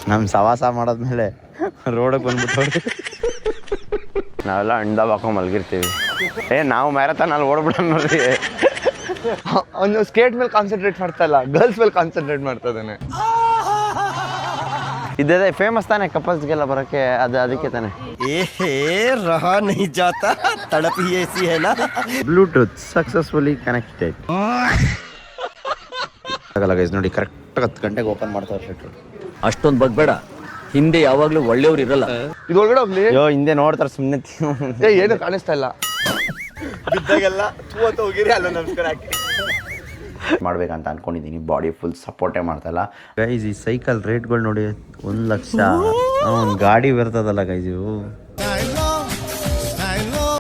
ನಮ್ಮ ಸವಾಸ ಮಾಡೋದ್ಮೇಲೆ ರೋಡಿಗೆ ಬಂದ್ಬಿಟ್ಟು ನಾವೆಲ್ಲ ಅಂಡಾವ್ ಹಾಕೊಂಡು ಮಲಗಿರ್ತೀವಿ. ನಾವು ಮ್ಯಾರಥಾನಲ್ಲಿ ಓಡ್ಬಿಡೋಣ ನೋಡ್ರಿ. ಅವನು ಸ್ಕೇಟ್ ಮೇಲೆ ಕಾನ್ಸಂಟ್ರೇಟ್ ಮಾಡ್ತಾ ಇಲ್ಲ, ಗರ್ಲ್ಸ್ ಮೇಲೆ ಕಾನ್ಸಂಟ್ರೇಟ್ ಮಾಡ್ತಾ ಇದ್ದಾನೆ. ಇದೇ ಫೇಮಸ್ ತಾನೆ ಕಪಲ್ಸ್ಗೆಲ್ಲ ಬರೋಕ್ಕೆ, ಅದಕ್ಕೆ ತಾನೆ. ರಹಾ ನಹೀ ಜಾತಾ ತಡಪ್ ಹಿ ಐಸಿ ಹೈ ನಾ. Bluetooth successfully connected. ಆಗಲ್ಲ ಗೈಸ್ ನೋಡಿ, ಕರೆಕ್ಟ್ 10 ಗಂಟೆಗೆ ಓಪನ್ ಮಾಡ್ತಾರೆ ಶೆಟ್ರು. ಅಷ್ಟೊಂದು ಬಗ್ಬೇಡ, ಹಿಂದೆ ಯಾವಾಗ್ಲೂ ಒಳ್ಳೆಯವ್ರು ಇರಲ್ಲ. ಇದು ಒಳಗಡೆ ಹೋಗ್ಲಿ. ಅಯ್ಯೋ ಹಿಂದೆ ನೋಡ್ತಾರೆ ಸುಮ್ಮನೆ. ಏನು ಕಾಣಿಸ್ತಾ ಇಲ್ಲ. ಬಿದ್ದಾಗೆಲ್ಲ ಹೋಗಿರಿ ಅಲ್ಲ ನಮಸ್ಕಾರ ಹಾಕಿ ಮಾಡ್ಬೇಕಂತ ಅನ್ಕೊಂಡಿದ್ದೀನಿ. ಬಾಡಿ ಫುಲ್ ಸಪೋರ್ಟೇ ಮಾಡ್ತಾಯಿಲ್ಲ ಗೈಸ್. ಈ ಸೈಕಲ್ ರೇಟ್ಗಳು ನೋಡಿ, 1 ಲಕ್ಷ. ಒಂದು ಗಾಡಿ ಬರ್ತದಲ್ಲ ಗೈಸ್ ಇವು.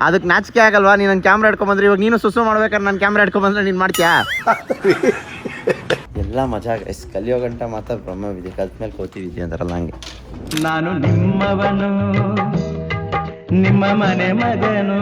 ಅದಕ್ಕೆ ನಾಚಿಕೆ ಆಗಲ್ವಾ? ನೀನು ನನ್ನ ಕ್ಯಾಮ್ರಾ ಹಿಡ್ಕೊಂಬಂದ್ರೆ, ಇವಾಗ ನೀನು ಸುಸು ಮಾಡ್ಬೇಕಾದ್ರೆ ನನ್ನ ಕ್ಯಾಮ್ರಾ ಹಿಡ್ಕೊಂಬಂದ್ರೆ ನೀನು ಮಾಡ್ತೀಯಾ? ಎಲ್ಲ ಮಜಾ ಗೈಸ್. ಕಲಿಯೋ ಗಂಟ ಮಾತ್ರ ಬ್ರಹ್ಮವಿದೆ, ಕಲ್ತ ಮೇಲೆ ಕೋತಿವಿದ್ಯೆ ಅಂತಾರಲ್ಲ ಹಂಗೆ. ನಾನು ನಿಮ್ಮವನು, ನಿಮ್ಮ ಮನೆ ಮಗನು.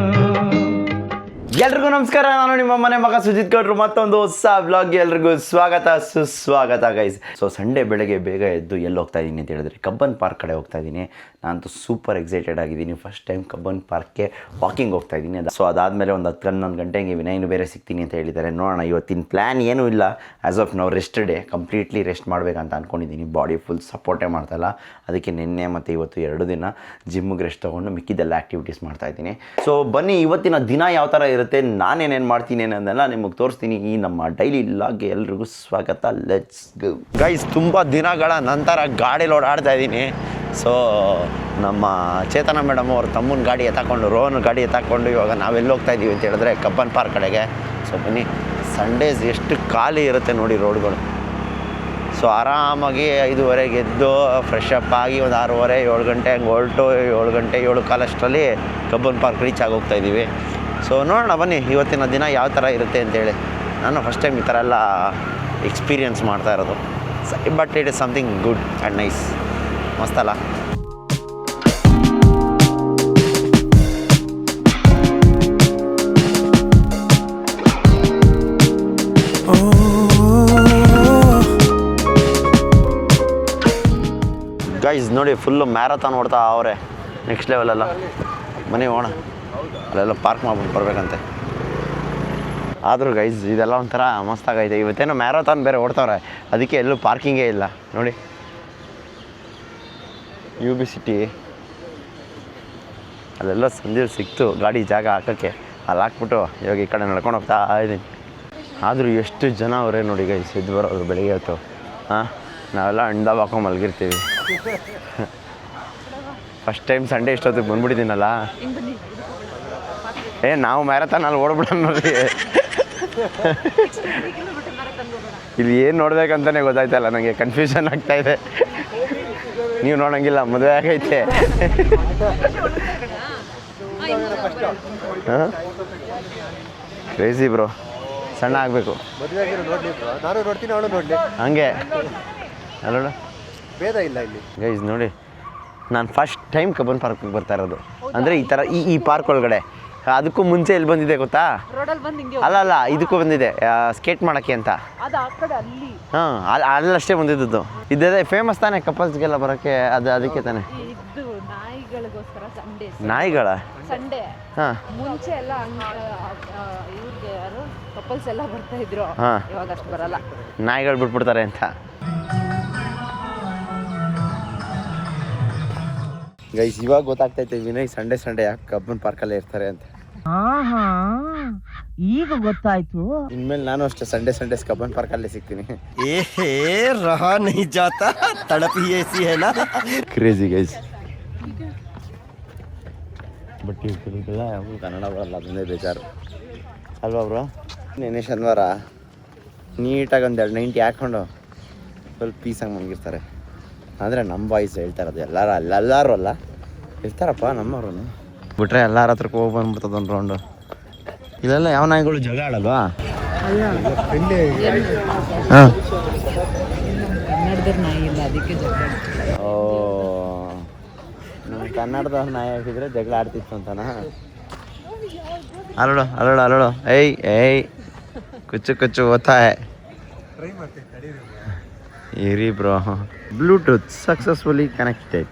ಎಲ್ರಿಗೂ ನಮಸ್ಕಾರ, ನಾನು ನಿಮ್ಮ ಮನೆ ಮಗ ಸುಜಿತ್ ಗೌಡ್ರು. ಮತ್ತೊಂದು ಹೊಸ ವ್ಲಾಗ್ಗೆ ಎಲ್ರಿಗೂ ಸ್ವಾಗತ ಸುಸ್ವಾಗತ ಗೈಸ್. ಸೊ ಸಂಡೇ ಬೆಳಗ್ಗೆ ಬೇಗ ಎದ್ದು ಎಲ್ಲಿ ಹೋಗ್ತಾ ಇದ್ದೀನಿ ಅಂತ ಹೇಳಿದ್ರೆ ಕಬ್ಬನ್ ಪಾರ್ಕ್ ಕಡೆ ಹೋಗ್ತಾ ಇದ್ದೀನಿ. ನಾನಂತೂ ಸೂಪರ್ ಎಕ್ಸೈಟೆಡ್ ಆಗಿದ್ದೀನಿ. ಫಸ್ಟ್ ಟೈಮ್ ಕಬ್ಬನ್ ಪಾರ್ಕ್ಗೆ ವಾಕಿಂಗ್ ಹೋಗ್ತಾ ಇದ್ದೀನಿ. ಸೊ ಅದಾದಮೇಲೆ ಒಂದು 10-11 ಗಂಟೆಗೆ ವಿನಯ್ನು ಬೇರೆ ಸಿಗ್ತೀನಿ ಅಂತ ಹೇಳಿದ್ದಾರೆ. ನೋಡೋಣ, ಇವತ್ತಿನ ಪ್ಲ್ಯಾನ್ ಏನೂ ಇಲ್ಲ. ಆ್ಯಸ್ ಆಫ್ ನಾವು ರೆಸ್ಟ್ ಡೇ, ಕಂಪ್ಲೀಟ್ಲಿ ರೆಸ್ಟ್ ಮಾಡಬೇಕಂತ ಅಂದ್ಕೊಂಡಿದ್ದೀನಿ. ಬಾಡಿ ಫುಲ್ ಸಪೋರ್ಟೇ ಮಾಡ್ತಾಯಿಲ್ಲ. ಅದಕ್ಕೆ ನಿನ್ನೆ ಮತ್ತು ಇವತ್ತು 2 ದಿನ ಜಿಮ್ಮಿಗೆ ರೆಸ್ಟ್ ತೊಗೊಂಡು ಮಿಕ್ಕಿದೆಲ್ಲ ಆ್ಯಕ್ಟಿವಿಟೀಸ್ ಮಾಡ್ತಾಯಿದ್ದೀನಿ. ಸೊ ಬನ್ನಿ, ಇವತ್ತಿನ ದಿನ ಯಾವ ಥರ ಇರುತ್ತೆ, ನಾನೇನೇನು ಮಾಡ್ತೀನಿ ಅನ್ನೋದೆಲ್ಲ ನಿಮಗೆ ತೋರಿಸ್ತೀನಿ. ಈ ನಮ್ಮ ಡೈಲಿ ಲಾಗ್ಗೆ ಎಲ್ರಿಗೂ ಸ್ವಾಗತ. Let's go guys. ತುಂಬ ದಿನಗಳ ನಂತರ ಗಾಡೀಲಿ ಓಡಾಡ್ತಾ ಇದ್ದೀನಿ. ಸೊ ನಮ್ಮ ಚೇತನ ಮೇಡಮ್ ಅವ್ರ ತಮ್ಮನ ಗಾಡಿ ಎತ್ತಾಕೊಂಡು, ರೋಹನ್ ಗಾಡಿ ಎತ್ತಾಕೊಂಡು ಇವಾಗ ನಾವೆಲ್ಲಿ ಹೋಗ್ತಾ ಇದ್ದೀವಿ ಅಂತ ಹೇಳಿದ್ರೆ ಕಬ್ಬನ್ ಪಾರ್ಕ್ ಕಡೆಗೆ. ಸೊ ಬನ್ನಿ, ಸಂಡೇಸ್ ಎಷ್ಟು ಖಾಲಿ ಇರುತ್ತೆ ನೋಡಿ ರೋಡ್ಗಳು. ಸೊ ಆರಾಮಾಗಿ 5:30 ಎದ್ದು ಫ್ರೆಶ್ ಅಪ್ ಆಗಿ ಒಂದು 6:30 7 ಗಂಟೆ ಹಂಗೆ ಹೊರಟು 7 ಗಂಟೆ 7 ಕಾಲಷ್ಟರಲ್ಲಿ ಕಬ್ಬನ್ ಪಾರ್ಕ್ ರೀಚ್ ಆಗೋಗ್ತಾ ಇದ್ದೀವಿ. ಸೊ ನೋಡೋಣ ಬನ್ನಿ ಇವತ್ತಿನ ದಿನ ಯಾವ ಥರ ಇರುತ್ತೆ ಅಂತೇಳಿ. ನಾನು ಫಸ್ಟ್ ಟೈಮ್ ಈ ಥರ ಎಲ್ಲ ಎಕ್ಸ್ಪೀರಿಯನ್ಸ್ ಮಾಡ್ತಾ ಇರೋದು. But it is something good and nice. ಮಸ್ತಲ್ಲ? ಗೈಸ್ ನೋಡಿ, ಫುಲ್ಲು ಮ್ಯಾರಥಾನ್ ಓಡ್ತಾ ಅವರೇ. ನೆಕ್ಸ್ಟ್ ಲೆವೆಲೆಲ್ಲ ಮನೆ ಹೋಗೋಣ, ಅಲ್ಲೆಲ್ಲ ಪಾರ್ಕ್ ಮಾಡ್ಬಿಟ್ಟು ಬರ್ಬೇಕಂತೆ. ಆದರೂ ಗೈಸ್ ಇದೆಲ್ಲ ಒಂಥರ ಮಸ್ತಾಗೈತೆ. ಇವತ್ತೇನೋ ಮ್ಯಾರಥಾನ್ ಬೇರೆ ಓಡ್ತಾವ್ರೆ, ಅದಕ್ಕೆ ಎಲ್ಲೂ ಪಾರ್ಕಿಂಗೇ ಇಲ್ಲ ನೋಡಿ. UB ಸಿಟಿ ಅಲ್ಲೆಲ್ಲ ಸಂಜೆ ಸಿಕ್ತು ಗಾಡಿ ಜಾಗ ಹಾಕೋಕ್ಕೆ. ಅಲ್ಲಿ ಹಾಕ್ಬಿಟ್ಟು ಇವಾಗ ಈ ಕಡೆ ನಡ್ಕೊಂಡು ಹೋಗ್ತಾ ಇದ್ದೀನಿ. ಆದರೂ ಎಷ್ಟು ಜನ ಅವರೇ ನೋಡಿ ಗೈಸ್, ಎದ್ದು ಬರೋರು ಬೆಳಿಗ್ಗೆ ಹೊತ್ತು. ನಾವೆಲ್ಲ ಅಂಡಾವ್ ಹಾಕೊಂಡು ಮಲಗಿರ್ತೀವಿ. ಫಸ್ಟ್ ಟೈಮ್ ಸಂಡೇ ಇಷ್ಟೊತ್ತಿಗೆ ಬಂದ್ಬಿಟ್ಟಿದ್ದೀನಲ್ಲ. ನಾವು ಮ್ಯಾರಥಾನಲ್ಲಿ ಓಡ್ಬಿಡೋಣ ನೋಡ್ರಿ. ಇಲ್ಲಿ ಏನು ನೋಡ್ಬೇಕಂತಲೇ ಗೊತ್ತಾಯ್ತಲ್ಲ ನನಗೆ, ಕನ್ಫ್ಯೂಷನ್ ಆಗ್ತಾಯಿದೆ. ನೀವು ನೋಡೋಂಗಿಲ್ಲ, ಮದುವೆ ಆಗೈತೆ. ಹಾಂ ಕ್ರೇಜಿ ಬ್ರೋ, ಸಣ್ಣ ಆಗಬೇಕು ಹಂಗೆ ಅಲ್ಲ. ಭೇದ ಇಲ್ಲ ಇಲ್ಲಿ ಗೈಸ್ ನೋಡಿ, ನಾನು ಫಸ್ಟ್ ಟೈಮ್ ಕಬ್ಬನ್ ಪಾರ್ಕ್ಗೆ ಬರ್ತಾ ಇರೋದು. ಅಂದರೆ ಈ ಥರ ಈ ಪಾರ್ಕ್ ಒಳಗಡೆ. ಅದಕ್ಕೂ ಮುಂಚೆ ಎಲ್ಲಿ ಬಂದಿದೆ ಗೊತ್ತಾ? ಅಲ್ಲ ಇದಕ್ಕೂ ಬಂದಿದೆ, ಸ್ಕೇಟ್ ಮಾಡೋಕ್ಕೆ ಅಂತ. ಹಾಂ, ಅಲ್ಲಷ್ಟೇ ಬಂದಿದ್ದು. ಇದೇ ಫೇಮಸ್ ತಾನೆ ಕಪಲ್ಸ್ಗೆಲ್ಲ ಬರೋಕ್ಕೆ, ಅದಕ್ಕೆ ತಾನೆ. ನಾಯಿಗಳ ಹಾಂ ಮುಂಚೆ ಎಲ್ಲ ಇವ್ರಿಗೆ ಯಾರು ಕಪಲ್ಸ್ ಎಲ್ಲ ಬರ್ತಾ ಇದ್ರು. ಹಾಂ, ಇವಾಗ ಅಷ್ಟು ಬರಲ್ಲ, ನಾಯಿಗಳು ಬಿಟ್ಬಿಡ್ತಾರೆ ಅಂತ. ಗೈಸ್ ಇವಾಗ ಗೊತ್ತಾಗ್ತೈತೆ ವಿನಯ್ ಸಂಡೇ ಯಾಕೆ ಕಬ್ಬನ್ ಪಾರ್ಕಲ್ಲೇ ಇರ್ತಾರೆ ಅಂತ. ಈಗ ಗೊತ್ತಾಯ್ತು. ಇನ್ಮೇಲೆ ನಾನು ಅಷ್ಟೇ ಸಂಡೇ ಕಬ್ಬನ್ ಪಾರ್ಕಲ್ಲೇ ಸಿಗ್ತೀನಿ. ರಹಾ ನಹೀ ಜಾತಾ ತಡಪ್ ಹಿ ಐಸಿ ಹೈ ನಾ. Crazy guys. ಬಟ್ ಇವ್ರಿಗೆಲ್ಲ ಕನ್ನಡ ಬರಲ್ಲ, ಅದನ್ನೇ ಬೇಜಾರು ಅಲ್ವಾ ಬ್ರೋ? ನೆನ್ನೆ ಶನಿವಾರ ನೀಟಾಗಿ ಒಂದು 290 ಹಾಕ್ಕೊಂಡು ಸ್ವಲ್ಪ ಪೀಸಾಗಿ ಮಲಗಿರ್ತಾರೆ. ಅಂದರೆ ನಮ್ಮ ಬಾಯ್ಸ್ ಹೇಳ್ತಾ ಇರೋದು. ಎಲ್ಲರೂ ಅಲ್ಲ, ಇರ್ತಾರಪ್ಪ ನಮ್ಮವ್ರು. ಬಿಟ್ರೆ ಎಲ್ಲರ ಹತ್ರಕ್ಕೆ ಹೋಗಿ ಬಂದ್ಬಿಡ್ತದೆ ಒಂದು ರೌಂಡು. ಇಲ್ಲೆಲ್ಲ ಯಾವ ನಾಯಿಗಳು ಜಗಳ ಆಡಲ್ವಾ? ಹಾಂ, ಕನ್ನಡದ ನಾಯಿ ಇಲ್ಲ, ಅದಕ್ಕೆ ಜಗಳ. ಓ, ನಮ್ಮ ಕನ್ನಡದವ್ರ ನಾಯಿ ಹಾಕಿದ್ರೆ ಜಗಳ ಆಡ್ತಿತ್ತು ಅಂತನ. ಅಲ್ಲೋಡು ಏಯ್ ಕುಚ್ಚು ಓದ್ತಾ. ಇರಿ ಬ್ರೋ, ಬ್ಲೂಟೂತ್ ಸಕ್ಸಸ್ಫುಲಿ ಕನೆಕ್ಟೆಡ್.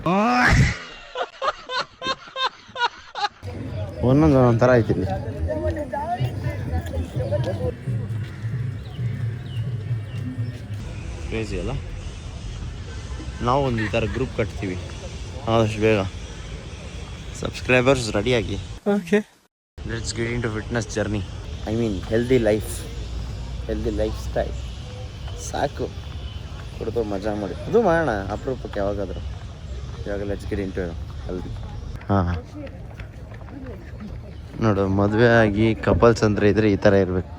ಒಂದೊಂದು ಥರ ಐತಿಲ್ಲಿ. ಕ್ರೇಜಿ ಅಲ್ಲ. ನಾವು ಒಂದು ಈ ಥರ ಗ್ರೂಪ್ ಕಟ್ತೀವಿ ಆದಷ್ಟು ಬೇಗ. ಸಬ್ಸ್ಕ್ರೈಬರ್ಸ್ ರೆಡಿಯಾಗಿ. Okay, let's get into fitness journey. I mean healthy lifestyle. ಸಾಕು ಕುಡಿದು ಮಜಾ ಮಾಡಿ, ಅದು ಮಾಡೋಣ ಅಪರೂಪಕ್ಕೆ ಯಾವಾಗಾದರೂ. ಇವಾಗ let's get into healthy. ಹಾಂ, ನೋಡು, ಮದುವೆ ಆಗಿ ಕಪಲ್ಸ್ ಅಂದರೆ ಇದ್ರೆ ಈ ಥರ ಇರಬೇಕು.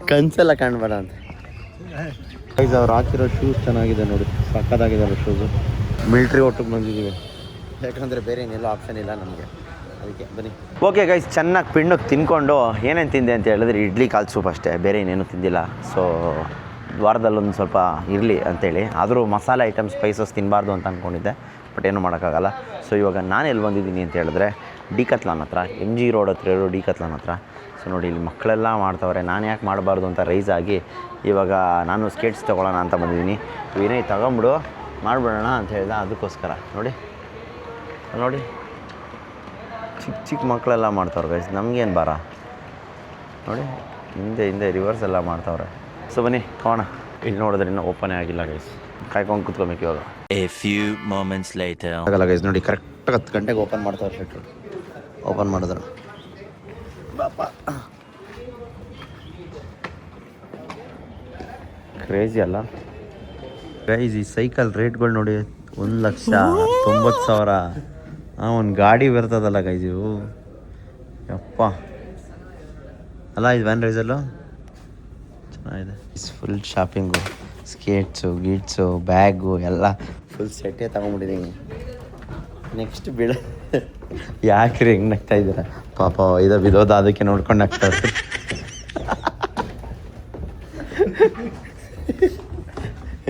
ಕನ್ಸೆಲ್ಲ ಕಾಣ್ಬೇಡ ಅಂತ. ಅವ್ರು ಹಾಕಿರೋ ಶೂಸ್ ಚೆನ್ನಾಗಿದೆ ನೋಡಿ, ಸಕ್ಕತ್ತಾಗಿದ್ದಾರೆ ಶೂಸು. ಮಿಲ್ಟ್ರಿ ಒಟ್ಟಿಗೆ ಬಂದಿದ್ದೀವಿ, ಯಾಕಂದರೆ ಬೇರೆ ಏನೆಲ್ಲ ಆಪ್ಷನ್ ಇಲ್ಲ ನಮಗೆ, ಅದಕ್ಕೆ ಬನ್ನಿ. ಓಕೆ ಗೈಸ್, ಚೆನ್ನಾಗಿ ಪಿಣ್ಣಕ್ಕೆ ತಿನ್ಕೊಂಡು ಏನೇನು ತಿಂದೆ ಅಂತ ಹೇಳಿದ್ರೆ ಇಡ್ಲಿ ಕಾಲು ಸೂಪ್ ಅಷ್ಟೇ, ಬೇರೆ ಏನೇನು ತಿಂದಿಲ್ಲ. ಸೊ ವಾರದಲ್ಲೊಂದು ಸ್ವಲ್ಪ ಇರಲಿ ಅಂತೇಳಿ, ಆದರೂ ಮಸಾಲೆ ಐಟಮ್ಸ್ ಸ್ಪೈಸಸ್ ತಿನ್ನಬಾರ್ದು ಅಂತ ಅಂದ್ಕೊಂಡಿದ್ದೆ, ಬಟ್ ಏನೂ ಮಾಡೋಕ್ಕಾಗಲ್ಲ. ಸೊ ಇವಾಗ ನಾನು ಎಲ್ಲಿ ಬಂದಿದ್ದೀನಿ ಅಂತ ಹೇಳಿದ್ರೆ ಡಿಕತ್ಲಾನ್ ಹತ್ರ, MG ರೋಡ್ ಹತ್ರ ಇರೋ ಡಿಕತ್ಲಾನ್ ಹತ್ರ. ಸೊ ನೋಡಿ, ಇಲ್ಲಿ ಮಕ್ಕಳೆಲ್ಲ ಮಾಡ್ತಾವ್ರೆ, ನಾನು ಯಾಕೆ ಮಾಡಬಾರ್ದು ಅಂತ ರೈಸ್ ಆಗಿ ಇವಾಗ ನಾನು ಸ್ಕೇಟ್ಸ್ ತೊಗೊಳ್ಳೋಣ ಅಂತ ಬಂದಿದ್ದೀನಿ. ವಿನಯ್ ತಗೊಂಬಿಡು ಮಾಡಿಬಿಡೋಣ ಅಂತ ಹೇಳ್ದೆ, ಅದಕ್ಕೋಸ್ಕರ. ನೋಡಿ ಚಿಕ್ಕ ಮಕ್ಕಳೆಲ್ಲ ಮಾಡ್ತಾವ್ರೆ ಗೈಸ್, ನಮಗೇನು ಬಾರ. ನೋಡಿ ಹಿಂದೆ ರಿವರ್ಸ್ ಎಲ್ಲ ಮಾಡ್ತಾವ್ರೆ. ಸೊ ಬನ್ನಿ ಹೋಗೋಣ. ಇಲ್ಲಿ ನೋಡಿದ್ರೆ ಇನ್ನೂ ಓಪನೇ ಆಗಿಲ್ಲ ಗೈಸ್, ಕಾಯ್ಕೊಂಡು ಕೂತ್ಕೊಬೇಕು ಇವಾಗ. A few moments later. ಆಗಲ್ಲ ಗೈಸ್, ನೋಡಿ ಕರೆಕ್ಟಾಗಿ 10 ಗಂಟೆಗೆ ಓಪನ್ ಮಾಡ್ತಾವ್ರೆ ಶೆಟ್ರು. ಓಪನ್ ಮಾಡಿದ್ರು ಬಾಪ, ಕ್ರೇಜಿ ಅಲ್ಲ ಗೈಸ್. ಈ ಸೈಕಲ್ ರೇಟ್ಗಳು ನೋಡಿ, 1,90,000. ಒಂದು ಗಾಡಿ ಬರ್ತದಲ್ಲ ಗೈಸ್ ಇವು, ಯಪ್ಪ ಅಲ್ಲ. ಇದು ವ್ಯಾನ್ ರೈಸಲ್ಲು ಚೆನ್ನಾಗಿದೆ. ಫುಲ್ ಶಾಪಿಂಗು, ಸ್ಕೇಟ್ಸು ಗೀಟ್ಸು ಬ್ಯಾಗು ಎಲ್ಲ ಫುಲ್ ಸೆಟ್ಟೇ ತಗೊಂಡ್ಬಿಟ್ಟಿದ್ದೀನಿ. ನೆಕ್ಸ್ಟ್ ಬೀಳ ಯಾಕ್ರಿ ಹೆಂಗೆ ನಗ್ತಾ ಇದ್ದೀರ ಪಾಪ, ಇದು ಬಿದೋದ ಅದಕ್ಕೆ ನೋಡ್ಕೊಂಡು ನಗ್ತಾ ಇರ್ತೀವಿ.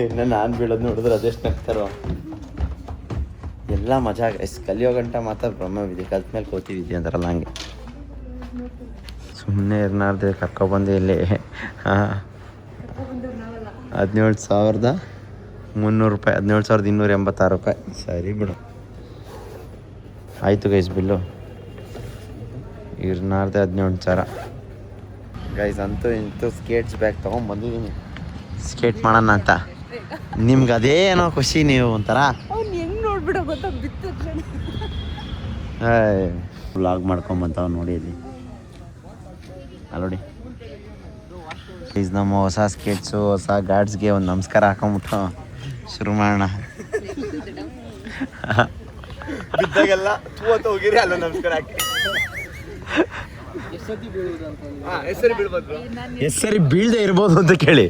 ಇನ್ನು ನಾನು ಬೀಳೋದು ನೋಡಿದ್ರೆ ಅದೆಷ್ಟು ನಗ್ತಾರೋ. ಎಲ್ಲ ಮಜಾ ಕಲಿಯೋ ಗಂಟ ಮಾತ್ರ ಬ್ರಹ್ಮವಿದ್ಯೆ, ಕಲ್ತ ಮೇಲೆ ಕೂತಿದ್ದೆ ಅಂತಾರಲ್ಲ ಹಂಗೆ. ಸುಮ್ಮನೆ ಇರ್ನಾರ್ದೆ ಕರ್ಕೊಬಂದು ಇಲ್ಲಿ 17,300 ರೂಪಾಯಿ, 17,286 ರೂಪಾಯಿ. ಸರಿ ಬಿಡು, ಆಯಿತು ಗೈಸ್ ಬಿಲ್ಲು. ಇರ್ನಾರ್ದೆ 17,000 ಗೈಸ್. ಅಂತೂ ಇಂತೂ ಸ್ಕೇಟ್ಸ್ ಬ್ಯಾಗ್ ತೊಗೊಂಡ್ಬಂದಿದ್ದೀನಿ, ಸ್ಕೇಟ್ ಮಾಡೋಣ ಅಂತ. ನಿಮ್ಗೆ ಅದೇ ಏನೋ ಖುಷಿ, ನೀವು ಒಂಥರ ನೋಡ್ಬಿಡೋ ಗೊತ್ತಾ, ಬಿತ್ತ ವ್ಲಾಗ್ ಮಾಡ್ಕೊಂಬಂತಾವ ನೋಡಿ ಇಲ್ಲಿ. ನೋಡಿ ಪ್ಲೀಸ್, ನಮ್ಮ ಹೊಸ ಸ್ಕೇಟ್ಸು ಹೊಸ ಗಾರ್ಡ್ಸ್ಗೆ ಒಂದು ನಮಸ್ಕಾರ ಹಾಕೊಂಬಿಟ್ಟು ಶುರು ಮಾಡೋಣ. ಬಿದ್ದಾಗೆಲ್ಲ ತೂವತ್ತು ಹೋಗಿರಿ, ಅಲ್ಲ ನಮಸ್ಕಾರ ಹಾಕಿ. ಸರಿ ಬೀಳದೆ ಇರ್ಬೋದು ಅಂತ ಕೇಳಿ.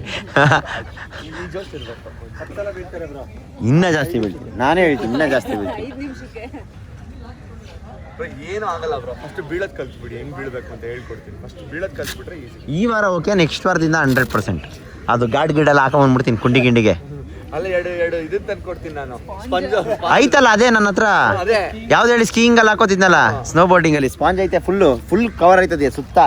ಇನ್ನೂ ಜಾಸ್ತಿ ಬೀಳ್ತೀವಿ, ನಾನೇ ಹೇಳ್ತೀನಿ, ಇನ್ನೂ ಜಾಸ್ತಿ ಬೀಳ್ತೀವಿ. 5 ನಿಮಿಷಕ್ಕೆ ಏನು ಆಗಲ್ಲ ಬ್ರೋ, ಫಸ್ಟ್ ಬೀಳೋದು ಕಲ್ತ್ಬಿಡಿ, ಹೆಂಗ್ ಬೀಳ್ಬೇಕು ಅಂತ ಹೇಳ್ಕೊಡ್ತೀನಿ. ಫಸ್ಟ್ ಬೀಳೋದು ಕಲ್ತ್ಬಿಟ್ರೆ ಈಸಿ. ಈ ವಾರ ಓಕೆ, ನೆಕ್ಸ್ಟ್ ವಾರದಿಂದ 100% ಅದು ಗಿಡೆಲ್ಲ ಹಾಕೊಂಡ್ಬಿಡ್ತೀನಿ ಕುಂಡಿ ಗಿಂಡಿಗೆ. ಅಲ್ಲ ಎರಡು ಇದನ್ನ ತಂದ್ಕೊಡ್ತೀನಿ ನಾನು, ಸ್ಪಂಜ್ ಐತಲ್ಲ ಅದೇ ನನ್ನ ಹತ್ರ. ಅದೇ ಯಾವ್ದು ಹೇಳಿ, ಸ್ಕೀಯಿಂಗ್ ಅಲ್ಲಿ ಹಾಕೋತಿದ್ನಲ್ಲ, ಸ್ನೋ ಬೋರ್ಡಿಂಗ್ ಅಲ್ಲಿ ಸ್ಪಾಂಜ್ ಐತೆ, ಫುಲ್ ಕವರ್ ಐತದೆ ಸುತ್ತ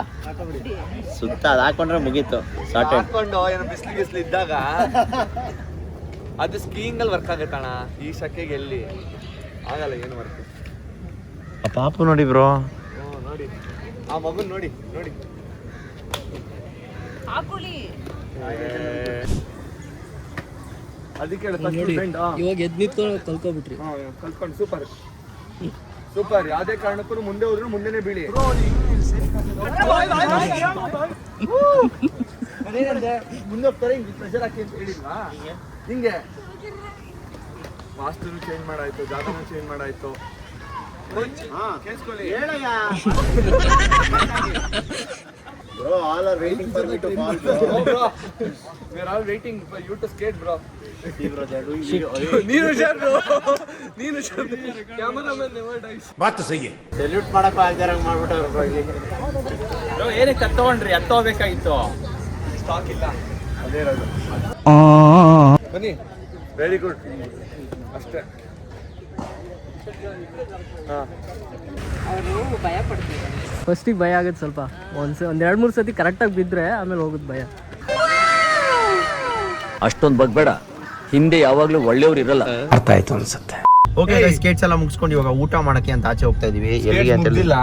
ಅದು ಹಾಕೊಂಡ್ರೆ ಮುಗೀತು. ಹಾಕೊಂಡು ಏನೋ ಬಿಸ್ಲು ಇದ್ದಾಗ ಅದು ಸ್ಕೀಯಿಂಗ್ ಅಲ್ಲಿ ವರ್ಕ್ ಆಗತ್ತಣ್ಣ. ಈ ಶಕೆಗೆ ಎಲ್ಲಿ ಆಗಲ್ಲ, ಏನು ವರ್ಕ್. ಪಾಪು ನೋಡಿ ಬ್ರೋ, ನೋಡಿ ಆ ಮಗುನ್ ನೋಡಿ ಹಾಕೊಳ್ಳಿ. ಅದಕ್ಕೆ ಇವಾಗ ಎದ್ ನಿಂತ್ಕೊಂಡು ಕಲ್ತ್ಕೊಬಿಟ್ರಿ. ಕಲ್ತ್ಕೊಂಡು ಸೂಪರ್. ಯಾವ್ದೇ ಕಾರಣಕ್ಕೂ ಮುಂದೆ ಹೋದ್ರು ಮುಂದೆನೆ ಬೀಳಿ. ಮುಂದೆ ಹೋಗ್ತಾರೆ, ಹಿಂಗೆ ಪ್ರೆಷರ್ ಹಾಕಿ ಅಂತ ಹೇಳಿಲ್ವಾ? ಹಿಂಗೆ ವಾಸ್ತುನು ಚೇಂಜ್ ಮಾಡಾಯ್ತು, ಜಾಗನೂ ಚೇಂಜ್ ಮಾಡಾಯ್ತು. ಕೇಳಿಸ್ಕೊಳ್ಳಿ. Bro, all are waiting for me to fall. Bro, we are all waiting for you to skate, bro. See, bro, they are doing video. ನೀನು ಹುಷಾರ್ bro. Cameraman never dies. Salute ಮಾಡಕ್ಕೆ ಆಗ್ದಾರಂಗೆ ಮಾಡ್ಬಿಟ್ಟವ್ರು bro ಇಲ್ಲಿ. Bro ಏನಕ್ಕೆ ತಗೊಂಡ್ರಿ? ಹೋಗ್ಬೇಕಾಗಿತ್ತು. Stock ಇಲ್ಲ, ಅದೇ ಇರೋದು. ಬನ್ನಿ, ವೆರಿ ಗುಡ್. ಅಷ್ಟೇ ಅವರು ಭಯ ಪಡ್ತಿದ್ದಾರೆ. ಫಸ್ಟಿಗೆ ಭಯ ಆಗುತ್ತೆ ಸ್ವಲ್ಪ, ಒಂದು 2-3 ಸತಿ ಕರೆಕ್ಟಾಗಿ ಬಿದ್ದರೆ ಆಮೇಲೆ ಹೋಗುತ್ತೆ ಭಯ. ಅಷ್ಟೊಂದು ಬಗ್ಬೇಡ, ಹಿಂದೆ ಯಾವಾಗ್ಲೂ ಒಳ್ಳೆಯವ್ರು ಇರಲ್ಲ. ಅರ್ಥ ಆಯ್ತು ಅನ್ಸುತ್ತೆ. ಓಕೆ ಸ್ಕೇಟ್ಸ್ ಎಲ್ಲ ಮುಗಿಸ್ಕೊಂಡು ಇವಾಗ ಊಟ ಮಾಡಕ್ಕೆ ಅಂತ ಆಚೆ ಹೋಗ್ತಾ ಇದೀವಿ. ಎಲ್ಲಿಗೆ ಅಂತ ಹೇಳಿಲ್ಲ,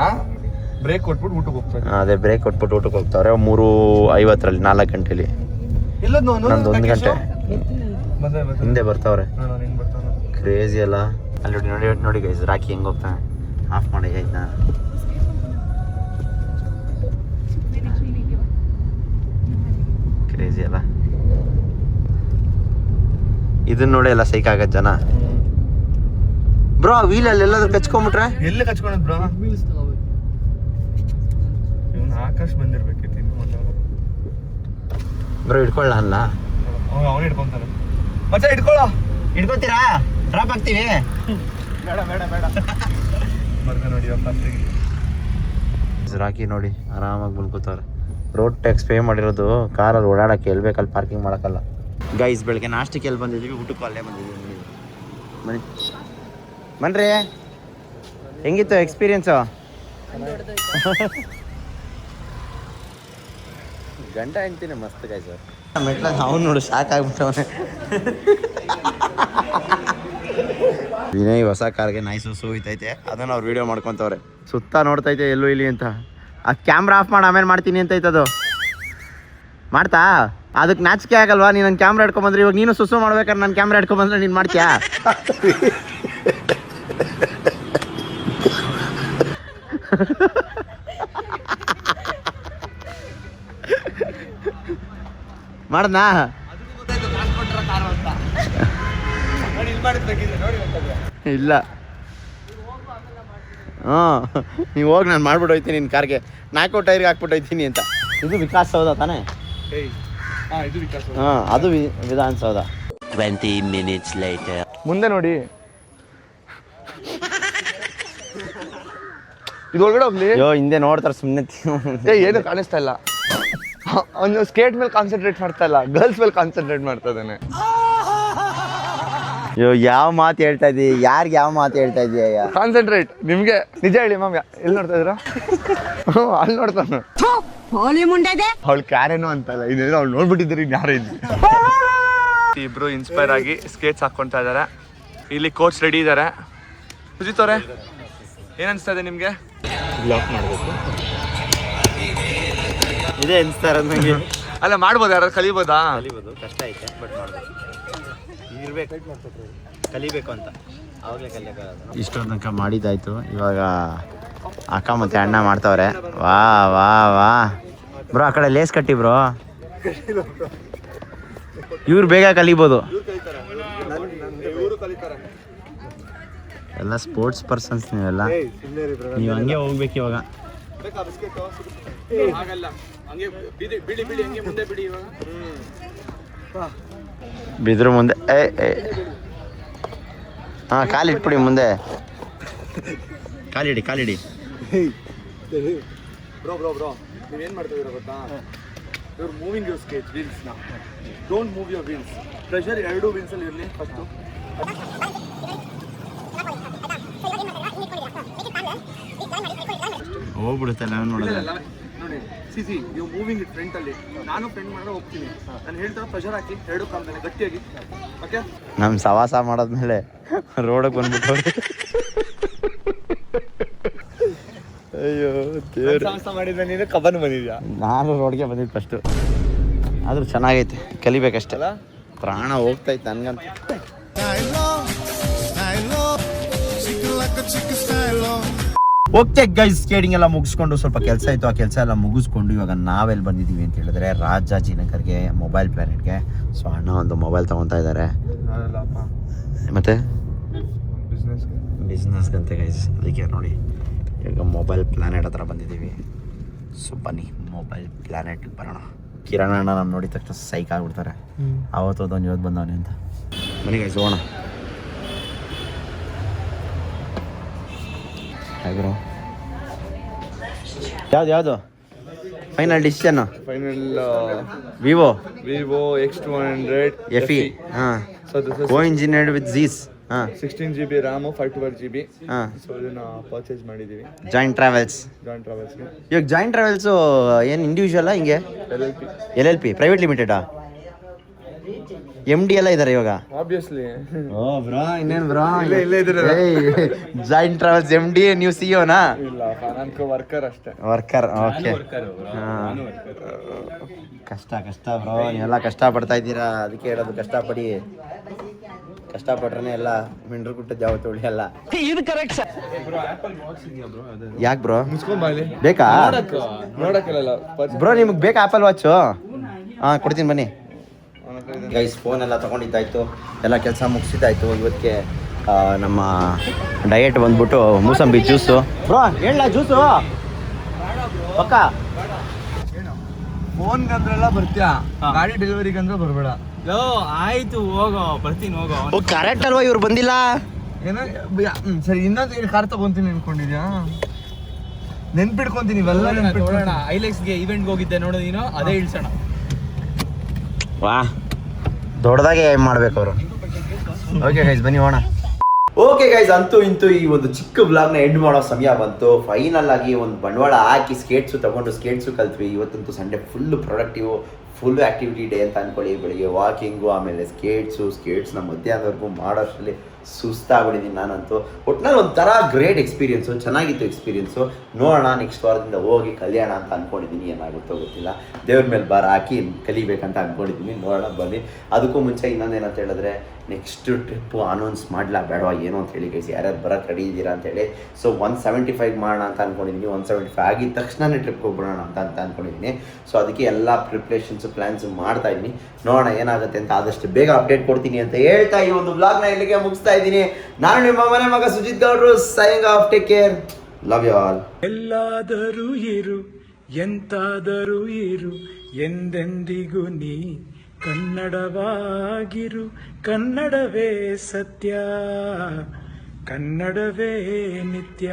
ಬ್ರೇಕ್ ಕೊಟ್ಬಿಟ್ಟು ಊಟಕ್ಕೆ ಹೋಗ್ತಾರೆ. ಅದೇ ಬ್ರೇಕ್ ಕೊಟ್ಬಿಟ್ಟು ಊಟಕ್ಕೆ ಹೋಗ್ತಾವ್ರೆ. 3:50 4 ಗಂಟೆಲಿ. ನಂದು 1 ಗಂಟೆ ಹಿಂದೆ ಬರ್ತಾವ್ರೆ. ಕ್ರೇಜಿ ಅಲ್ಲ. ಅಲ್ಲಿ ನೋಡಿ ನೋಡಿ ಗೈಸ್, ರಾಕಿ ಹೆಂಗ್ ಹೋಗ್ತಾನೆ. ಆಫ್ ಮಾಡಿ ಆಯ್ತಾ. ಕ್ರೇಜಿ ಅಲ್ಲ. ಇದನ್ನ ನೋಡಿ ಎಲ್ಲ ಸೈಕ್ ಆಗತ್ ಜನ. ಬ್ರೋ ವೀಲ್ ಅಲ್ಲಿ ಎಲ್ಲಾದ್ರೂ ಕಚ್ಕೊಂಡ್ಬಿಟ್ರೆ ಎಲ್ಲಿ ಕಚ್ಕೊಂಡ್ ಬ್ರೋ? ಇವನು ಆಕಾಶ್ ಬಂದಿರ್ಬೇಕಿತ್ತು ಇನ್ನು ಬ್ರೋ ಹಿಡ್ಕೊಳ್ಳ ಅಲ್ಲ. ಅವನು ಹಿಡ್ಕೊಂತಾನೆ. ಮಚ್ಚ ಹಿಡ್ಕೊಳ್ಳೋ. ಹಿಡ್ಕೊತೀರಾ? ಡ್ರಾಪ್ ಆಗ್ತೀವಿ. ಬೇಡ ಬೇಡ ಬೇಡ. ಮರ್ಗ ನೋಡಿ ಫಸ್ಟಿಗೆ ರಾಕಿ ನೋಡಿ ಆರಾಮಾಗಿ ಮುಲ್ಕೋತಾವ್ರೆ. ರೋಡ್ ಟ್ಯಾಕ್ಸ್ ಪೇ ಮಾಡಿರೋದು ಕಾರಲ್ಲಿ ಓಡಾಡಕ್ಕೆ ಎಲ್ಲಿ ಬೇಕಲ್ಲಿ ಪಾರ್ಕಿಂಗ್ ಮಾಡೋಕ್ಕಲ್ಲ. ಗೈಸ್ ಬೆಳಗ್ಗೆ ನಾಷ್ಟಕ್ಕೆ ಎಲ್ಲಿ ಬಂದಿದ್ದೀವಿ, ಊಟಕ್ಕೂ ಅಲ್ಲೇ ಬಂದಿದ್ದೀವಿ. ಬನ್ನಿ ಬನ್ರಿ. ಹೆಂಗಿತ್ತು ಎಕ್ಸ್ಪೀರಿಯನ್ಸು? ಗಂಟ ಹೆಂಡ್ತೀನಿ ಮಸ್ತ್ ಗೈಸ್. ಮೆಟ್ಲ ಅವ್ನು ನೋಡು ಸಾಕಾಗ್ಬಿಟ್ಟವನೆ. ವಿನಯ್ ಹೊಸ ಕಾರ್ಗೆ ನಾಯಿ ಸುಸು ಹೋಯ್ತೈತೆ, ಅದನ್ನು ಅವ್ರು ವೀಡಿಯೋ ಮಾಡ್ಕೊತವ್ರೆ. ಸುತ್ತ ನೋಡ್ತೈತೆ ಎಲ್ಲೂ ಇಲ್ಲಿ ಅಂತ. ಆ ಕ್ಯಾಮ್ರಾ ಆಫ್ ಮಾಡಿ ಆಮೇಲೆ ಮಾಡ್ತೀನಿ ಅಂತ ಐತದು. ಮಾಡ್ತಾ ಅದಕ್ಕೆ ನಾಚಿಕೆ ಆಗಲ್ವಾ? ನೀನು ನನ್ನ ಕ್ಯಾಮ್ರಾ ಹಿಡ್ಕೊಂಬಂದ್ರೆ ಇವಾಗ ನೀನು ಸುಸು ಮಾಡ್ಬೇಕಾದ್ರೆ ನನ್ನ ಕ್ಯಾಮ್ರಾ ಹಿಡ್ಕೊಂಬಂದ್ರೆ ನೀನು ಮಾಡ್ತೀಯಾ? ಮಾಡ್ದಾ? ಇಲ್ಲ ನೀವು ಹೋಗಿ ನಾನು ಮಾಡ್ಬಿಟ್ಟು ಹೋಯ್ತೀನಿ ನಿನ್ನ ಕಾರ್ಗೆ. 4 ಟೈರ್ಗೆ ಹಾಕ್ಬಿಟ್ಟು ಹೋಯ್ತೀನಿ ಅಂತ. ಇದು ವಿಕಾಸಸೌಧ ತಾನೇ? ಹಾಂ, ಅದು ವಿಧಾನಸೌಧ. 20 minutes later. ಮುಂದೆ ನೋಡಿ. ಇದೊಳಗಡೆ ಹೋಗ್ಲಿ. ಅಯ್ಯೋ ಹಿಂದೆ ನೋಡ್ತಾರೆ ಸುಮ್ಮನೆ. ಏನು ಕಾಣಿಸ್ತಾ ಇಲ್ಲ. ಅವನು ಸ್ಕೇಟ್ ಮೇಲೆ ಕಾನ್ಸಂಟ್ರೇಟ್ ಮಾಡ್ತಾ ಇಲ್ಲ, ಗರ್ಲ್ಸ್ ಮೇಲೆ ಕಾನ್ಸಂಟ್ರೇಟ್ ಮಾಡ್ತಾ ಇದ್ದಾನೆ. ಅಯ್ಯೋ ಯಾವ ಮಾತು ಹೇಳ್ತಾ ಇದ್ದೀ? ಯಾರಿಗೆ ಯಾವ ಮಾತು ಹೇಳ್ತಾ ಇದೀಯ? ಕಾನ್ಸಂಟ್ರೇಟ್. ನಿಮ್ಗೆ ನಿಜ ಹೇಳಿ ಮ್ಯಾಮ್, ಎಲ್ಲಿ ನೋಡ್ತಾ ಇದ್ರ? ಅಲ್ಲಿ ನೋಡ್ತಾನ. ಅವಳು ಕ್ಯಾರೇನೋ ಅಂತಲ್ಲ, ಇದೇನೋ ಅವ್ಳು ನೋಡ್ಬಿಟ್ಟಿದ್ರಿ ಯಾರು ಇಲ್ಲಿ. ಇಬ್ರು ಇನ್ಸ್ಪೈರ್ ಆಗಿ ಸ್ಕೇಟ್ಸ್ ಹಾಕೊಂತಾ ಇದಾರೆ. ಇಲ್ಲಿ ಕೋಚ್ ರೆಡಿ ಇದಾರೆ. ಸುಜಿತ್ ಅವರೇ ಏನ್ ಅನ್ಸ್ತಾ ಇದೆ ನಿಮ್ಗೆ? ಬ್ಲಾಕ್ ಮಾಡ್ಬೇಕು ಇದೇ ಅನಿಸ್ತಾ ಇರೋದು ನನಗೆ. ಅಲ್ಲ ಮಾಡ್ಬೋದಾ? ಯಾರು ಕಲಿಬೋದಾ? ಕಲಿಬೋದು, ಕಷ್ಟ ಐತೆ ಬಟ್ ಮಾಡ್ಬೋದು. ಇರ್ಬೇಕು, ಕಲಿಬೇಕು ಅಂತ ಆವಾಗಲೇ ಕಲಿಯೋಕ್ಕಾಗೋದು. ಇಷ್ಟೊಂದು ತನಕ ಮಾಡಿದ್ದಾಯ್ತು. ಇವಾಗ ಅಕ್ಕ ಮತ್ತೆ ಅಣ್ಣ ಮಾಡ್ತಾವ್ರೆ. ವಾ ವಾ ವಾ ಬ್ರೋ, ಆ ಕಡೆ ಲೇಸ್ ಕಟ್ಟಿ ಬ್ರೋ. ಇವ್ರು ಬೇಗ ಕಲಿಬೋದು. ಎಲ್ಲ ಸ್ಪೋರ್ಟ್ಸ್ ಪರ್ಸನ್ಸ್ ನೀವೆಲ್ಲ. ನೀವು ಹಂಗೆ ಹೋಗ್ಬೇಕು ಇವಾಗ. ಬಿದ್ರು ಮುಂದೆ. ಹಾಂ, ಕಾಲಿಟ್ಬಿಡಿ ಮುಂದೆ. ಕಾಲಿಡಿ ಕಾಲಿಡಿ. ಬ್ರೋ ಬ್ರೋ ಬ್ರೋ ನೀವೇನು ಮಾಡ್ತಿದ್ದೀರಾ ಗೊತ್ತಾ? ಇವ್ರು ಮೂವಿಂಗ್ ಯುವರ್ ಸ್ಕೇಟ್ ವೀಲ್ಸ್ನ. Don't move your wheels. Pressure 2 ವೀಲ್ಸಲ್ಲಿ ಇರಲಿ ಫಸ್ಟು. ಹೋಗ್ಬಿಡುತ್ತೆ ಎಲ್ಲ ನೋಡೋದು. ನೋಡಿ ಸಿ ನೀವು ಮೂವಿಂಗ್ ಇಟ್ ಫ್ರಂಟಲ್ಲಿ. ನಾನು ಫ್ರಂಟ್ ಮಾಡಿದ್ರೆ ಹೋಗ್ತೀನಿ. ನಾನು ಹೇಳ್ತಾ ಪ್ರೆಷರ್ ಹಾಕಿ 2 ಕಾಲ ಗಟ್ಟಿಯಾಗಿ. ಓಕೆ, ನಮ್ಮ ಸವಾಸ ಮಾಡೋದ್ಮೇಲೆ ರೋಡಕ್ಕೆ ಬಂದ್ಬಿಟ್ಟು. ಅಯ್ಯೋ ಮಾಡಿದ್ರೆ ನೀನು ಕಬ್ಬನ್ ಬಂದಿದ್ಯಾ? ನಾನು ರೋಡ್ಗೆ ಬಂದಿದ್ದು ಫಸ್ಟು. ಆದ್ರೂ ಚೆನ್ನಾಗೈತೆ, ಕಲಿಬೇಕಷ್ಟೇ. ಪ್ರಾಣ ಹೋಗ್ತೈತೆ ನನಗಂತ. ಓಕೆ ಗೈಸ್, ಸ್ಕೇಟಿಂಗ್ ಎಲ್ಲ ಮುಗಿಸ್ಕೊಂಡು ಸ್ವಲ್ಪ ಕೆಲಸ ಇತ್ತು. ಆ ಕೆಲಸ ಎಲ್ಲ ಮುಗಿಸ್ಕೊಂಡು ಇವಾಗ ನಾವೆಲ್ಲಿ ಬಂದಿದ್ದೀವಿ ಅಂತ ಹೇಳಿದ್ರೆ ರಾಜಾಜಿನಗರ್ಗೆ, ಮೊಬೈಲ್ ಪ್ಲಾನೆಟ್ಗೆ. ಸೊ ಅಣ್ಣ ಒಂದು ಮೊಬೈಲ್ ತೊಗೊತಾ ಇದ್ದಾರೆ. ಮತ್ತೆ ಬಿಸ್ನೆಸ್ಗಂತೆ ಗೈಸ್, ಅದಕ್ಕೆ ನೋಡಿ ಈಗ ಮೊಬೈಲ್ ಪ್ಲಾನೆಟ್ ಹತ್ರ ಬಂದಿದ್ದೀವಿ. ಸೊ ಬನ್ನಿ ಮೊಬೈಲ್ ಪ್ಲಾನೆಟ್ಗೆ ಬರೋಣ. ಕಿರಣ್ ಅಣ್ಣ ನಾನು ನೋಡಿದ ತಕ್ಷಣ ಸೈಕ್ ಆಗ್ಬಿಡ್ತಾರೆ. ಅವತ್ತೊಂದು ಇವತ್ತು ಬಂದವನೇ ಅಂತ. ಬನ್ನಿ ಗೈಸ್ ಹೋಗೋಣ. ಬ್ರೋ ಯಾವುದು final decision? Final Vivo X200 FE. ಹಾಂ, ಕೋ ಇಂಜಿನಿಯರ್ಡ್ ವಿತ್ ಝೀಸ್. ಹಾಂ 16GB RAM 512GB. ಹಾಂ ಸೊ ಇದನ್ನ ಪರ್ಚೇಸ್ ಮಾಡಿದ್ದೀವಿ ಜಾಯಿಂಟ್ ಟ್ರಾವೆಲ್ಸ್. ಜಾಯಿಂಟ್ ಟ್ರಾವೆಲ್ಸ್ಗೆ. ಇವಾಗ ಜಾಯಿಂಟ್ ಟ್ರಾವೆಲ್ಸು ಏನು ಇಂಡಿವಿಜುವಲ್ಲ ಹಿಂಗೆ LLP LLP ಪ್ರೈವೇಟ್ ಲಿಮಿಟೆಡಾ? MD ಎಲ್ಲ ಇದ್ದಾರೆ ಇವಾಗ? ಆಬ್ವಿಯಸ್ಲಿ. ಓ ಬ್ರೋ, ಇನ್ನೇನು ಬ್ರೋ, ಇಲ್ಲೇ ಇದ್ದೀರಲ್ಲ. ಜಾಯಿಂಟ್ ಟ್ರಾವೆಲ್ಸ್ MD, ನೀವು CEO ನಾ? ಇಲ್ಲ, ನಾನು ವರ್ಕರ್ ಅಷ್ಟೇ. Worker, okay. ಕಷ್ಟ ಬ್ರೋ, ನೀವೆಲ್ಲ ಕಷ್ಟಪಡ್ತಾ ಇದ್ದೀರಾ, ಅದಕ್ಕೆ ಹೇಳೋದು ಕಷ್ಟಪಟ್ರೆ ಎಲ್ಲ ಮಿಂಡ್ರು ಕುಟ್ಟದ್ದು ಯಾವತ್ತು ಉಳಿಯಲ್ಲ. ಯಾಕೆ ಬ್ರೋ? ಮುಸ್ಕೊಂಬಾಲಿ ಬೇಕಾ? ನೋಡಕ್ಕೆಲ್ಲ ಬ್ರೋ ನಿಮಗೆ ಬೇಕಾ ಆ್ಯಪಲ್ ವಾಚು? ಹಾಂ ಕೊಡ್ತೀನಿ ಬನ್ನಿ. ಗೈಸ್ ಫೋನ್ ಎಲ್ಲ ತೊಗೊಂಡಿದ್ದಾಯ್ತು, ಎಲ್ಲ ಕೆಲಸ ಮುಗಿಸಿದ್ದಾಯ್ತು. ಇವತ್ತಿಗೆ ನಮ್ಮ ಡಯಟ್ ಬಂದ್ಬಿಟ್ಟು ಮೂಸಂಬಿ ಜ್ಯೂಸು. ಬ್ರೋ ಹೇಳ ಜ್ಯೂಸು ಪಕ್ಕ. ಫೋನ್ಗಂದ್ರೆಲ್ಲ ಬರ್ತೀಯಾ, ಗಾಡಿ ಡೆಲಿವರಿಗಂದ್ರೆ ಬರಬೇಡ. ಆಯ್ತು ಹೋಗೋ, ಬರ್ತೀನಿ ಹೋಗೋ. ಕರೆಕ್ಟ್ ಅಲ್ವಾ ಇವ್ರು ಬಂದಿಲ್ಲ? ಏನೋ ಸರಿ, ಇನ್ನೊಂದು ಕಾರ್ ತಗೊಂತೀನಿ ಅನ್ಕೊಂಡಿದ್ಯಾ? ನೆನ್ಪಿಡ್ಕೊಂತೀನಿ ಇವೆಲ್ಲ. ನೋಡೋಣ, ಐಲೆಕ್ಸ್ಗೆ ಇವೆಂಟ್ಗೆ ಹೋಗಿದ್ದೆ ನೋಡು ನೀನು, ಅದೇ ಇಳ್ಸೋಣ. ವಾ ದೊಡ್ಡದಾಗೆ ಮಾಡ್ಬೇಕು ಅವರು. ಓಕೆ ಗೈಸ್ ಬನ್ನಿ ಹೋಣ. ಓಕೆ ಗೈಸ್, ಅಂತೂ ಇಂತೂ ಈ ಒಂದು ಚಿಕ್ಕ ಬ್ಲಾಗ್ನ ಎಂಡ್ ಮಾಡೋ ಸಮಯ ಬಂತು. ಫೈನಲ್ ಆಗಿ ಒಂದು ಬಂಡವಾಳ ಹಾಕಿ ಸ್ಕೇಟ್ಸು ತಗೊಂಡು ಸ್ಕೇಟ್ಸು ಕಲ್ತ್ವಿ. ಇವತ್ತಂತೂ Sunday full productive, full activity day ಅಂತ ಅಂದ್ಕೊಳ್ಳಿ. ಬೆಳಿಗ್ಗೆ ವಾಕಿಂಗು, ಆಮೇಲೆ ಸ್ಕೇಟ್ಸ್ನ ಮಧ್ಯಾಹ್ನವರೆಗೂ ಮಾಡೋಷ್ಟರಲ್ಲಿ ಸುಸ್ತಾಗ್ಬಿಟ್ಟಿದ್ದೀನಿ ನಾನಂತೂ. ಒಟ್ಟಿನಲ್ಲಿ ಒಂಥರ ಗ್ರೇಟ್ ಎಕ್ಸ್ಪೀರಿಯೆನ್ಸು, ಚೆನ್ನಾಗಿತ್ತು ಎಕ್ಸ್ಪೀರಿಯೆನ್ಸು. ನೋಡೋಣ, ನೆಕ್ಸ್ಟ್ ವಾರದಿಂದ ಹೋಗಿ ಕಲಿಯೋಣ ಅಂತ ಅಂದ್ಕೊಂಡಿದ್ದೀನಿ. ಏನಾಗುತ್ತೋ ಗೊತ್ತಿಲ್ಲ, ದೇವ್ರ ಮೇಲೆ ಬಾರ ಹಾಕಿ ಕಲಿಬೇಕಂತ ಅಂದ್ಕೊಂಡಿದ್ದೀನಿ. ನೋಡೋಣ ಬನ್ನಿ. ಅದಕ್ಕೂ ಮುಂಚೆ ಇನ್ನೊಂದೇನಂತ ಹೇಳಿದ್ರೆ, ನೆಕ್ಸ್ಟ್ ಟ್ರಿಪ್ಪು ಅನೌನ್ಸ್ ಮಾಡಲಾ ಬೇಡವಾ ಏನೋ ಅಂತ ಹೇಳಿ ಗೈಸ್, ಯಾರ್ಯಾರು ಬರೋಕ್ಕೆ ರೆಡಿ ಇದ್ದೀರಾ ಅಂತೇಳಿ. ಸೊ 175 ಮಾಡೋಣ ಅಂತ ಅಂದ್ಕೊಂಡಿದ್ದೀನಿ. 175 ಆಗಿದ ತಕ್ಷಣವೇ ಟ್ರಿಪ್ಗೆ ಹೋಗ್ಬಿಡೋಣ ಅಂತ ಅಂದ್ಕೊಂಡಿದ್ದೀನಿ. ಸೊ ಅದಕ್ಕೆ ಎಲ್ಲ ಪ್ರಿಪ್ರೇಷನ್ಸು ಪ್ಲ್ಯಾನ್ಸು ಮಾಡ್ತಾಯಿದ್ದೀನಿ. ನೋಡೋಣ ಏನಾಗುತ್ತೆ ಅಂತ. ಆದಷ್ಟು ಬೇಗ ಅಪ್ಡೇಟ್ ಕೊಡ್ತೀನಿ ಅಂತ ಹೇಳ್ತಾ ಈ ಒಂದು ಬ್ಲಾಗ್ನ ಇಲ್ಲಿಗೆ ಮುಗಿಸ್ತಾ ಇದ್ದೀನಿ. ನಾನು ನಿಮ್ಮ ಮನೆ ಮಗ ಸುಜಿತ್ ಗೌಡ್ರು, signing off. Take care, love you all. ಎಲ್ಲಾದರೂ ಇರು, ಎಂತಾದರೂ ಇರು, ಎಂದೆಂದಿಗೂ ನೀ ಕನ್ನಡವಾಗಿರು. ಕನ್ನಡವೇ ಸತ್ಯ, ಕನ್ನಡವೇ ನಿತ್ಯ.